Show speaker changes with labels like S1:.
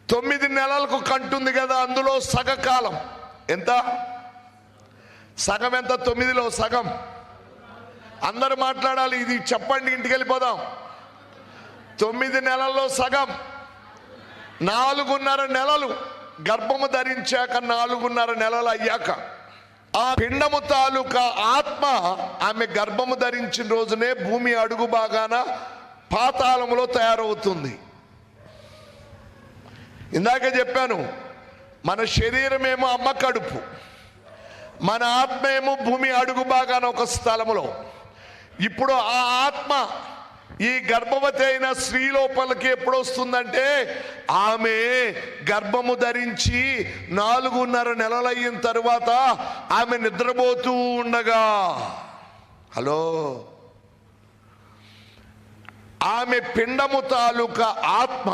S1: 9 నెలలకు కంటుంది కదా, అందులో సగకాలం ఎంత? సగం ఎంత? 9లో సగం. అందరు మాట్లాడాలి, ఇది చెప్పండి, ఇంటికి వెళ్ళిపోదాం. 9 నెలల్లో సగం 4.5 నెలలు. గర్భము ధరించాక 4.5 నెలలు అయ్యాక ఆ పిండము తాలూకా ఆత్మ ఆమె గర్భము ధరించిన రోజునే భూమి అడుగు భాగాన పాతాళములో తయారవుతుంది. ఇందాక చెప్పాను, మన శరీరమేమో అమ్మ కడుపు, మన ఆత్మ ఏమో భూమి అడుగు భాగాన ఒక స్థలములో. ఇప్పుడు ఆ ఆత్మ ఈ గర్భవతి అయిన స్త్రీ లోపలికి ఎప్పుడు వస్తుందంటే, ఆమె గర్భము ధరించి 4.5 నెలలు అయిన తరువాత ఆమె నిద్రపోతూ ఉండగా, హలో, ఆమె పిండము తాలూకా ఆత్మ